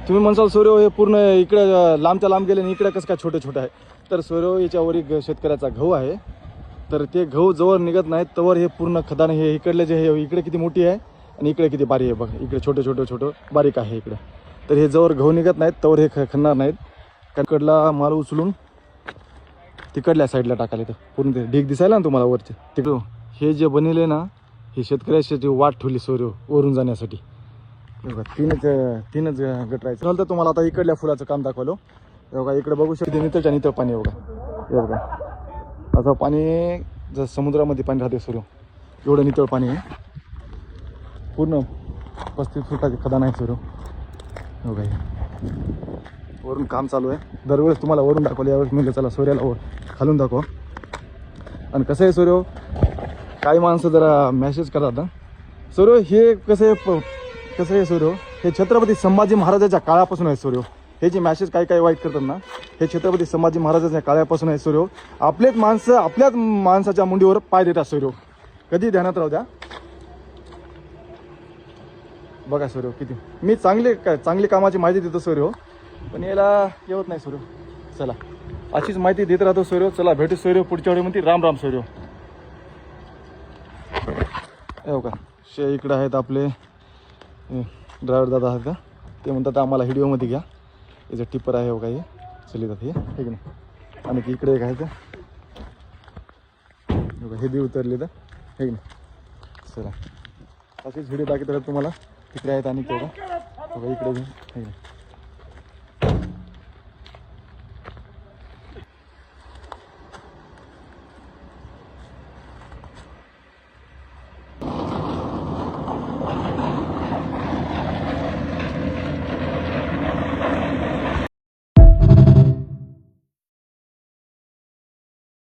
तुम्ही म्हणसाल सूर्य हे पूर्ण इकडे लांबच्या लांब गेले आणि इकडे कसं काय छोटे छोटे आहे, तर सूर्य याच्यावर एक शेतकऱ्याचा गहू आहे. तर ते गहू जवळ निघत नाहीत तवर हे पूर्ण खदान हे इकडले जे हे इकडे किती मोठी आहे आणि इकडे किती बारीक आहे बघा. इकडे छोटे छोटे छोटे बारीक आहे इकडे. तर हे जवळ गहू निघत नाहीत तवर हे खणणार नाहीत. इकडला माल उचलून तिकडल्या साईडला टाकायला तर पूर्ण ते ढीग दिसायला ना तुम्हाला वरचे तिकडं. हे जे बनले ना हे शेतकऱ्याची जी वाट ठेवली सूर्य वरून जाण्यासाठी. बघा तीनच गटरायचं झालं. तर तुम्हाला आता इकडल्या फुलाचं काम दाखवलं. बघा इकडे बघू शकते नितळच्या नितळ पाणी आहे बघा. हे बघा असं पाणी जर समुद्रामध्ये पाणी राहते सूर्य एवढं नितळ पाणी आहे. पूर्ण 35 फुटाची खदान आहे सूर्य. बघा वरून काम चालू आहे. दरवेळेस तुम्हाला वरून दाखवलं, यावेळेस म्हणजे चला सूर्याला खालून दाखव. आणि कसं आहे सूर्य, काही माणसं जरा मॅसेज करतात ना सूर्य हे कसं आहे सूर्य हे छत्रपती संभाजी महाराजाच्या काळापासून आहे सूर्य. हे जे मॅसेज काही वाईट करतात ना हे छत्रपती संभाजी महाराजाच्या काळापासून आहे सूर्य. आपल्याच माणसाच्या मुंडीवर पाय देतात सूर्य. कधी ध्यानात राहू द्या. बघा सूर्य किती मी चांगली कामाची माहिती देतो सूर्य, पण याला येत नाही सूर्य. चला अशीच माहिती देत राहतो सूर्य. चला भेटू सूर्य पुढच्या वेळी. राम राम सूर्य. हो का इकडे आहेत आपले ड्रायव्हर दादा आहेत का, ते म्हणतात आम्हाला व्हिडिओमध्ये घ्या. याचं टिप्पर आहे हो का हे चलितात हे की नाही. आणि इकडे एक आहे का हे बी उतरले तर हे की नाही. चला असेच व्हिडिओ दाखवत राहतात तुम्हाला. तिकडे आहेत आणि तेवढा इकडे हे